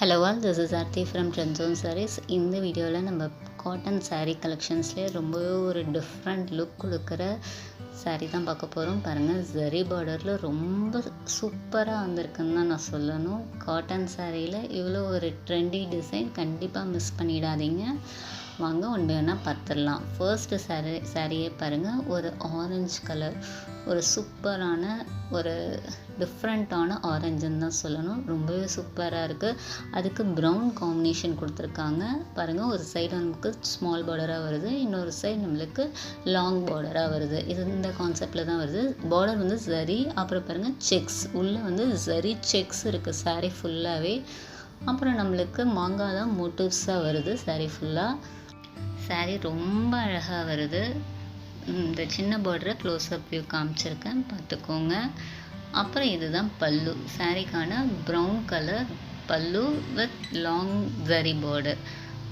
Hello all, this is Aarthi from Trend Zone Sarees. இந்த வீடியோவில் நம்ம காட்டன் saree கலெக்ஷன்ஸ்லேயே ரொம்பவே ஒரு டிஃப்ரெண்ட் லுக் கொடுக்குற saree தான் பார்க்க போகிறோம். பாருங்கள், ஜரி பார்டரில் ரொம்ப சூப்பராக வந்திருக்குன்னு தான் நான் சொல்லணும். காட்டன் சாரியில் இவ்வளோ ஒரு ட்ரெண்டி டிசைன் கண்டிப்பாக மிஸ் பண்ணிடாதீங்க. வாங்க ஒன்று வேணால் பார்த்துடலாம். ஃபர்ஸ்ட்டு சாரியே பாருங்கள், ஒரு ஆரஞ்சு கலர், ஒரு சூப்பரான ஒரு டிஃப்ரெண்ட்டான ஆரஞ்சுன்னு தான் சொல்லணும். ரொம்பவே சூப்பராக இருக்குது. அதுக்கு ப்ரௌன் காம்பினேஷன் கொடுத்துருக்காங்க. பாருங்கள், ஒரு சைடு நமக்கு ஸ்மால் பார்டராக வருது, இன்னொரு சைடு நம்மளுக்கு லாங் பார்டராக வருது. இது இந்த கான்செப்டில் தான் வருது. பார்டர் வந்து ஜரி, அப்புறம் பாருங்கள் செக்ஸ், உள்ளே வந்து ஜரி செக்ஸ் இருக்குது சாரீ ஃபுல்லாகவே. அப்புறம் நம்மளுக்கு மாங்காய் தான் மோட்டிவ்ஸாக வருது சாரீ ஃபுல்லாக. சாரீ ரொம்ப அழகாக வருது. இந்த சின்ன பார்டரை க்ளோஸ்அப் வியூ காமிச்சிருக்கேன், பார்த்துக்கோங்க. அப்புறம் இதுதான் பல்லு. சாரீக்கான ப்ரௌன் கலர் பல்லு வித் லாங் ஜரி பார்டர்.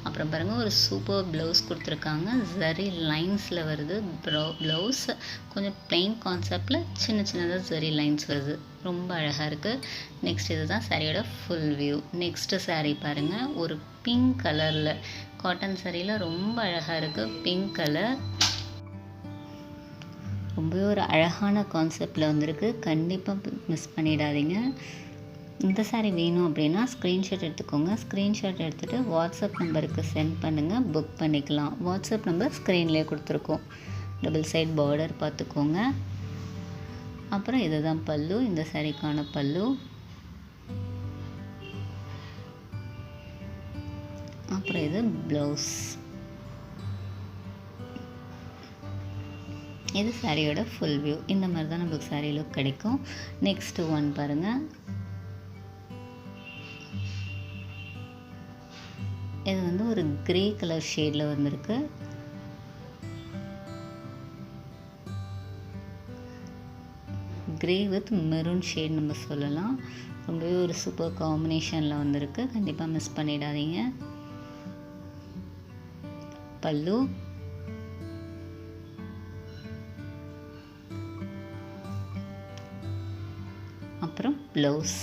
அப்புறம் பாருங்கள், ஒரு சூப்பர் ப்ளவுஸ் கொடுத்துருக்காங்க. ஜரி லைன்ஸில் வருது ப்ளவுஸ். கொஞ்சம் பிளெயின் கான்செப்டில் சின்ன சின்னதாக ஜரி லைன்ஸ் வருது. ரொம்ப அழகாக இருக்குது. நெக்ஸ்ட் இதுதான் சாரியோட ஃபுல் வியூ. நெக்ஸ்ட்டு சாரீ பாருங்கள், ஒரு பிங்க் கலரில், காட்டன் சாரியில் ரொம்ப அழகாக இருக்குது. பிங்க் கலர் ரொம்பவே ஒரு அழகான கான்செப்டில் வந்திருக்கு. கண்டிப்பாக மிஸ் பண்ணிடாதீங்க. இந்த சாரீ வேணும் அப்படின்னா ஸ்க்ரீன்ஷாட் எடுத்துக்கோங்க. ஸ்க்ரீன்ஷாட் எடுத்துகிட்டு வாட்ஸ்அப் நம்பருக்கு சென்ட் பண்ணுங்கள், புக் பண்ணிக்கலாம். வாட்ஸ்அப் நம்பர் ஸ்க்ரீன்லேயே கொடுத்துருக்கோம். டபுள் சைட் பார்டர் பார்த்துக்கோங்க. அப்புறம் இதுதான் பல்லு, இந்த சாரீக்கான பல்லு. அப்புறம் இது ப்ளவுஸ். இது சாரியோட ஃபுல் வியூ. இந்த மாதிரி தான் நம்மளுக்கு சாரீ லுக் கிடைக்கும். நெக்ஸ்ட் ஒன் பாருங்கள், இது வந்து ஒரு கிரே கலர் ஷேடில் வந்திருக்கு. கிரே வித் மெரூன் ஷேட் நம்ம சொல்லலாம். ரொம்பவே ஒரு சூப்பர் காம்பினேஷனில் வந்திருக்கு. கண்டிப்பாக மிஸ் பண்ணிடாதீங்க. பல்லு, அப்புறம் ப்ளவுஸ்.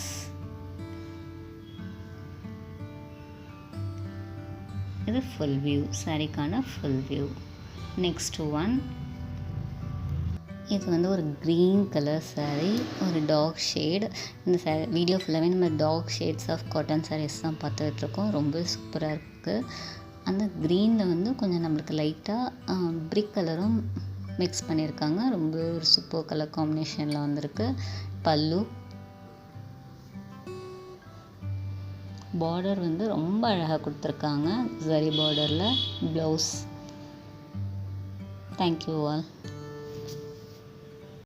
இது ஃபுல் வியூ, சாரிக்கான ஃபுல் வியூ. நெக்ஸ்ட் ஒன், இது வந்து ஒரு க்ரீன் கலர் சாரீ, ஒரு டார்க் ஷேட். இந்த வீடியோ ஃபுல்லாகவே நம்ம dark shades of cotton saris தான் பார்த்துட்ருக்கோம். ரொம்ப சூப்பராக இருக்குது. அந்த க்ரீனில் வந்து கொஞ்சம் நம்மளுக்கு லைட்டாக பிரிக் கலரும் மிக்ஸ் பண்ணியிருக்காங்க. ரொம்ப ஒரு சூப்பர் கலர் காம்பினேஷனில் வந்திருக்கு. பல்லு, பார்டர் வந்து ரொம்ப அழகாக கொடுத்துருக்காங்க ஜரி பார்டரில். ப்ளவுஸ். Thank you all.